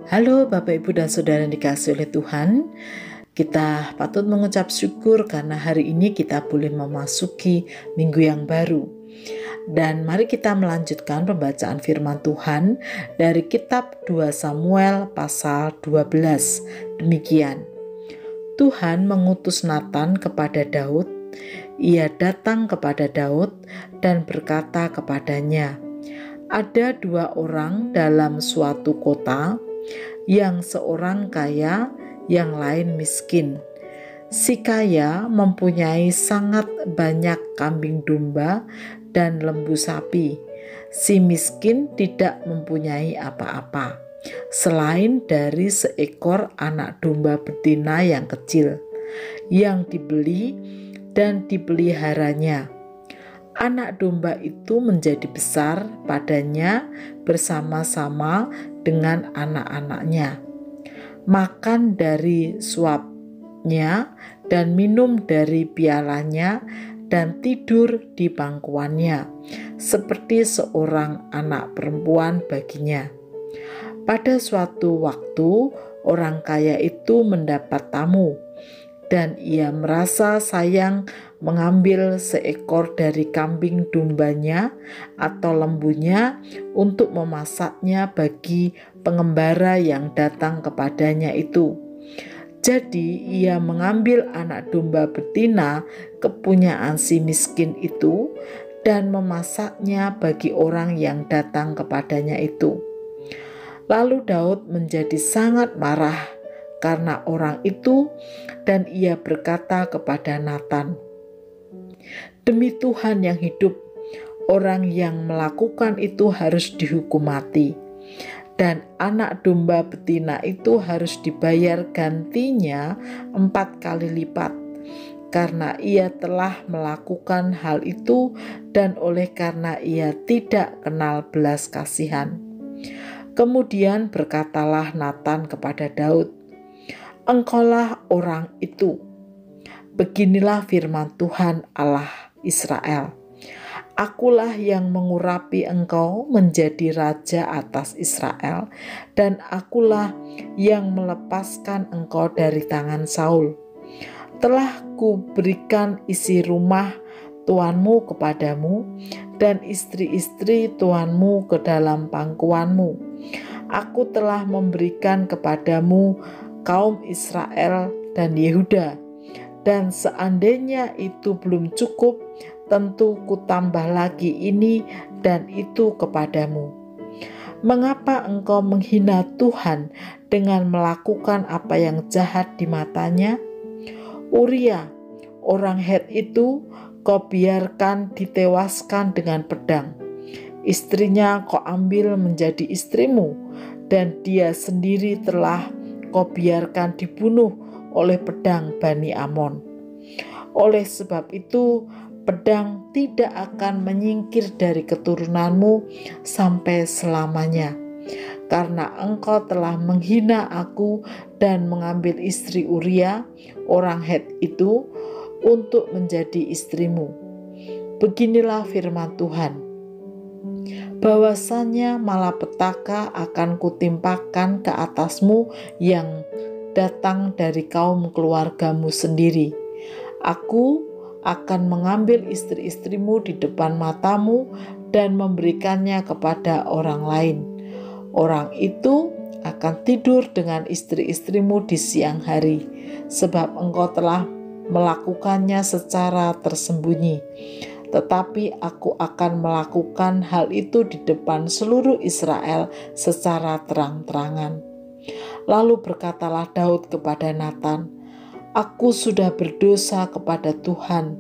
Halo Bapak Ibu dan Saudara yang dikasihi oleh Tuhan. Kita patut mengucap syukur karena hari ini kita boleh memasuki minggu yang baru. Dan mari kita melanjutkan pembacaan firman Tuhan dari kitab 2 Samuel pasal 12. Demikian. Tuhan mengutus Natan kepada Daud. Ia datang kepada Daud dan berkata kepadanya, "Ada dua orang dalam suatu kota, yang seorang kaya, yang lain miskin. Si kaya mempunyai sangat banyak kambing domba dan lembu sapi. Si miskin tidak mempunyai apa-apa, selain dari seekor anak domba betina yang kecil, yang dibeli dan dipeliharanya. Anak domba itu menjadi besar padanya bersama-sama dengan anak-anaknya, makan dari suapnya dan minum dari pialanya dan tidur di bangkuannya, seperti seorang anak perempuan baginya." Pada suatu waktu, orang kaya itu mendapat tamu, dan ia merasa sayang mengambil seekor dari kambing dombanya atau lembunya untuk memasaknya bagi pengembara yang datang kepadanya itu. Jadi ia mengambil anak domba betina kepunyaan si miskin itu dan memasaknya bagi orang yang datang kepadanya itu. Lalu Daud menjadi sangat marah karena orang itu, dan ia berkata kepada Natan, "Demi Tuhan yang hidup, orang yang melakukan itu harus dihukum mati, dan anak domba betina itu harus dibayar gantinya 4 kali lipat, karena ia telah melakukan hal itu dan oleh karena ia tidak kenal belas kasihan." Kemudian berkatalah Natan kepada Daud, "Engkaulah orang itu. Beginilah firman Tuhan Allah Israel. Akulah yang mengurapi engkau menjadi raja atas Israel, dan akulah yang melepaskan engkau dari tangan Saul. Telah kuberikan isi rumah tuanmu kepadamu, dan istri-istri tuanmu ke dalam pangkuanmu. Aku telah memberikan kepadamu kaum Israel dan Yehuda, dan seandainya itu belum cukup, tentu kutambah lagi ini dan itu kepadamu. Mengapa engkau menghina Tuhan dengan melakukan apa yang jahat di matanya? Uria, orang Het itu, kau biarkan ditewaskan dengan pedang. Istrinya kau ambil menjadi istrimu, dan dia sendiri telah kau biarkan dibunuh oleh pedang Bani Amon. Oleh sebab itu, pedang tidak akan menyingkir dari keturunanmu sampai selamanya, karena engkau telah menghina aku dan mengambil istri Uria, orang Het itu, untuk menjadi istrimu. Beginilah firman Tuhan, bahwasanya malapetaka akan kutimpakan ke atasmu yang datang dari kaum keluargamu sendiri. Aku akan mengambil istri-istrimu di depan matamu dan memberikannya kepada orang lain. Orang itu akan tidur dengan istri-istrimu di siang hari, sebab engkau telah melakukannya secara tersembunyi. Tetapi aku akan melakukan hal itu di depan seluruh Israel secara terang-terangan." Lalu berkatalah Daud kepada Natan, "Aku sudah berdosa kepada Tuhan."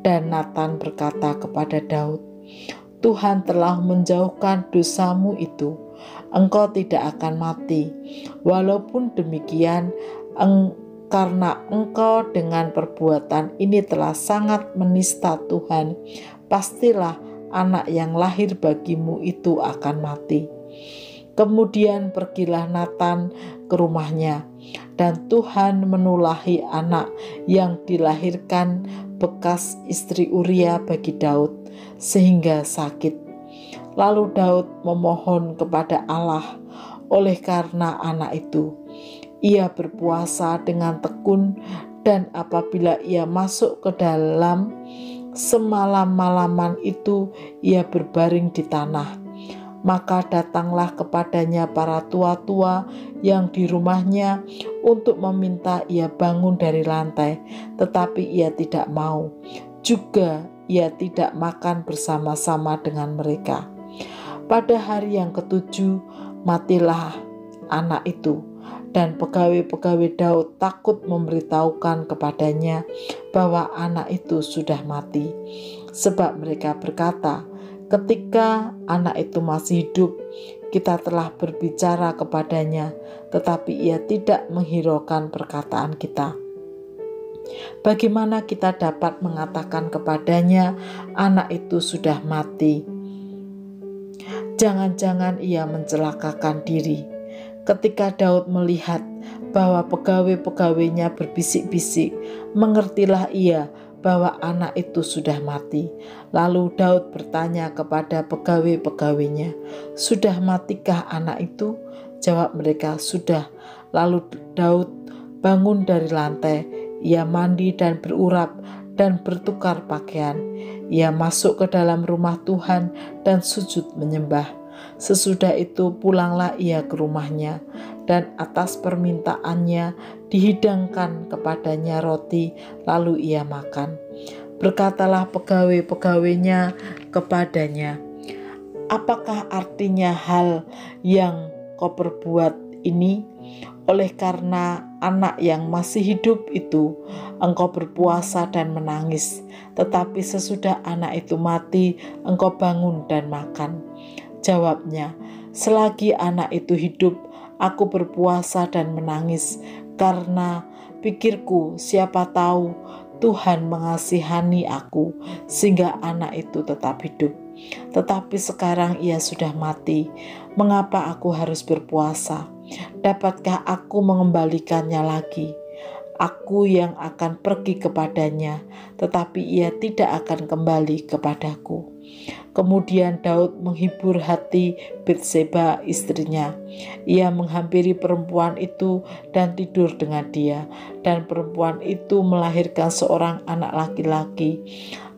Dan Natan berkata kepada Daud, "Tuhan telah menjauhkan dosamu itu. Engkau tidak akan mati. Walaupun demikian, karena engkau dengan perbuatan ini telah sangat menista Tuhan, pastilah anak yang lahir bagimu itu akan mati." Kemudian pergilah Natan ke rumahnya, dan Tuhan menulahi anak yang dilahirkan bekas istri Uria bagi Daud, sehingga sakit. Lalu Daud memohon kepada Allah, Oleh karena anak itu, ia berpuasa dengan tekun, dan apabila ia masuk ke dalam, semalam-malaman itu ia berbaring di tanah. Maka datanglah kepadanya para tua-tua yang di rumahnya untuk meminta ia bangun dari lantai, tetapi ia tidak mau. Juga ia tidak makan bersama-sama dengan mereka. Pada hari yang ketujuh, matilah anak itu, dan pegawai-pegawai Daud takut memberitahukan kepadanya bahwa anak itu sudah mati. Sebab mereka berkata, ketika anak itu masih hidup, kita telah berbicara kepadanya, tetapi ia tidak menghiraukan perkataan kita. Bagaimana kita dapat mengatakan kepadanya, anak itu sudah mati? Jangan-jangan ia mencelakakan diri. Ketika Daud melihat bahwa pegawai-pegawainya berbisik-bisik, mengertilah ia bahwa anak itu sudah mati. Lalu Daud bertanya kepada pegawai-pegawainya, "Sudah matikah anak itu?" Jawab mereka, "Sudah." Lalu Daud bangun dari lantai, ia mandi dan berurap dan bertukar pakaian. Ia masuk ke dalam rumah Tuhan dan sujud menyembah. Sesudah itu pulanglah ia ke rumahnya, dan atas permintaannya dihidangkan kepadanya roti, lalu ia makan. Berkatalah pegawai-pegawainya kepadanya, "Apakah artinya hal yang kau perbuat ini? Oleh karena anak yang masih hidup itu, engkau berpuasa dan menangis, tetapi sesudah anak itu mati, engkau bangun dan makan." Jawabnya, "Selagi anak itu hidup, aku berpuasa dan menangis, karena pikirku, siapa tahu Tuhan mengasihani aku, sehingga anak itu tetap hidup. Tetapi sekarang ia sudah mati, mengapa aku harus berpuasa? Dapatkah aku mengembalikannya lagi? Aku yang akan pergi kepadanya, tetapi ia tidak akan kembali kepadaku." Kemudian Daud menghibur hati Batseba istrinya. Ia menghampiri perempuan itu dan tidur dengan dia, dan perempuan itu melahirkan seorang anak laki-laki.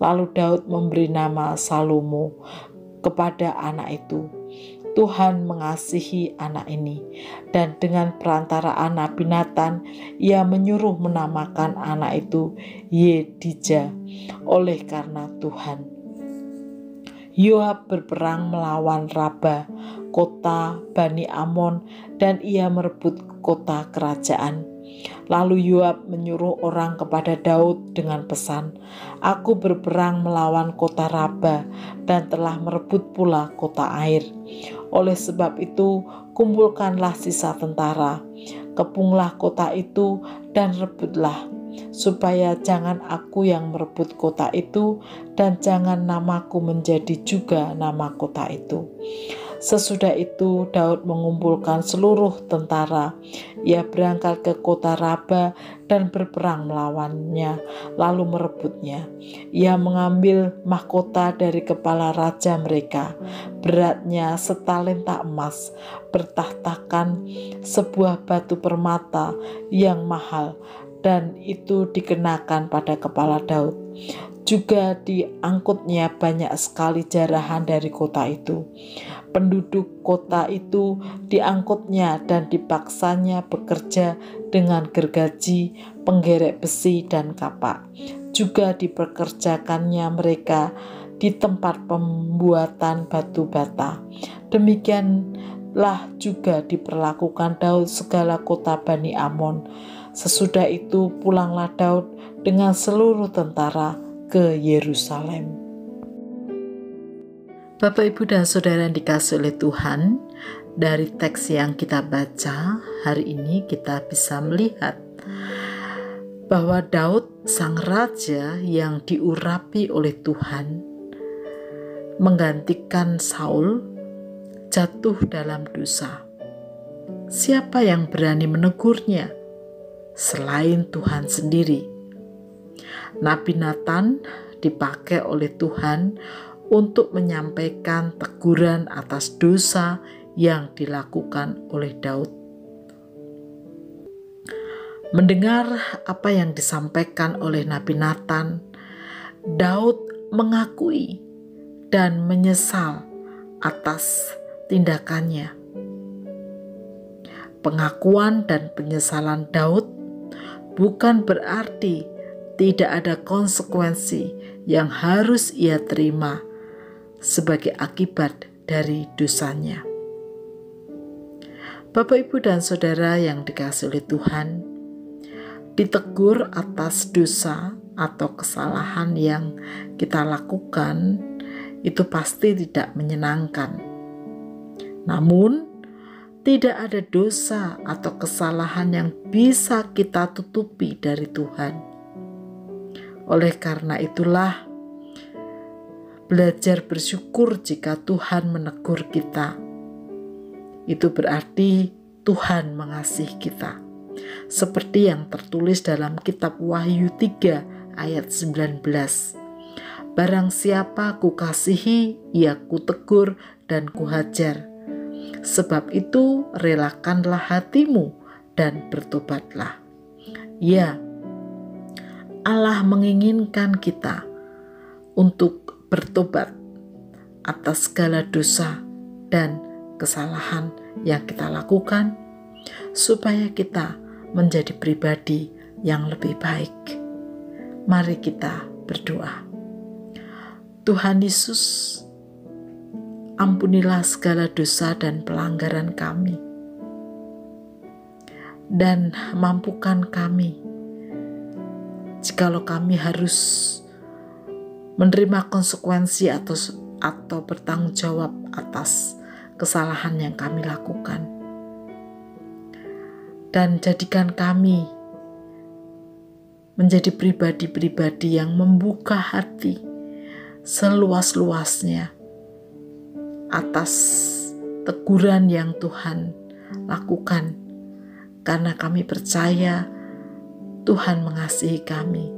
Lalu Daud memberi nama Salomo kepada anak itu. Tuhan mengasihi anak ini, dan dengan perantaraan Nabi Natan, ia menyuruh menamakan anak itu Yedija, oleh karena Tuhan. Yoab berperang melawan Raba, kota Bani Amon, dan ia merebut kota kerajaan. Lalu Yoab menyuruh orang kepada Daud dengan pesan, "Aku berperang melawan kota Raba dan telah merebut pula kota air. Oleh sebab itu, kumpulkanlah sisa tentara, kepunglah kota itu dan rebutlah, supaya jangan aku yang merebut kota itu, dan jangan namaku menjadi juga nama kota itu." Sesudah itu Daud mengumpulkan seluruh tentara. Ia berangkat ke kota Raba dan berperang melawannya, lalu merebutnya. Ia mengambil mahkota dari kepala raja mereka, beratnya setalenta emas, bertahtakan sebuah batu permata yang mahal, dan itu dikenakan pada kepala Daud. Juga diangkutnya banyak sekali jarahan dari kota itu. Penduduk kota itu diangkutnya dan dipaksanya bekerja dengan gergaji, penggerek besi, dan kapak. Juga dipekerjakannya mereka di tempat pembuatan batu bata. Demikianlah juga diperlakukan Daud segala kota Bani Amon. Sesudah itu pulanglah Daud dengan seluruh tentara ke Yerusalem. Bapak, Ibu, dan Saudara yang dikasihi oleh Tuhan, dari teks yang kita baca hari ini kita bisa melihat bahwa Daud, sang raja yang diurapi oleh Tuhan, menggantikan Saul, jatuh dalam dosa. Siapa yang berani menegurnya selain Tuhan sendiri? Nabi Natan dipakai oleh Tuhan untuk menyampaikan teguran atas dosa yang dilakukan oleh Daud. Mendengar apa yang disampaikan oleh Nabi Nathan, Daud mengakui dan menyesal atas tindakannya. Pengakuan dan penyesalan Daud bukan berarti tidak ada konsekuensi yang harus ia terima sebagai akibat dari dosanya. Bapak, Ibu, dan Saudara yang dikasihi oleh Tuhan, ditegur atas dosa atau kesalahan yang kita lakukan itu pasti tidak menyenangkan. Namun, tidak ada dosa atau kesalahan yang bisa kita tutupi dari Tuhan. Oleh karena itulah, belajar bersyukur jika Tuhan menegur kita. Itu berarti Tuhan mengasihi kita. Seperti yang tertulis dalam kitab Wahyu 3 ayat 19. Barang siapa kukasihi, ia kutegur dan kuhajar. Sebab itu relakanlah hatimu dan bertobatlah. Ya, Allah menginginkan kita untuk bertobat atas segala dosa dan kesalahan yang kita lakukan, supaya kita menjadi pribadi yang lebih baik. Mari kita berdoa. Tuhan Yesus, ampunilah segala dosa dan pelanggaran kami, dan mampukan kami jikalau kami harus menerima konsekuensi atau bertanggung jawab atas kesalahan yang kami lakukan. Dan jadikan kami menjadi pribadi-pribadi yang membuka hati seluas-luasnya atas teguran yang Tuhan lakukan, karena kami percaya Tuhan mengasihi kami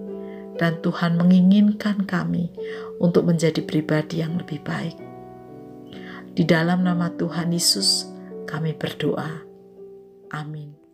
dan Tuhan menginginkan kami untuk menjadi pribadi yang lebih baik. Di dalam nama Tuhan Yesus kami berdoa. Amin.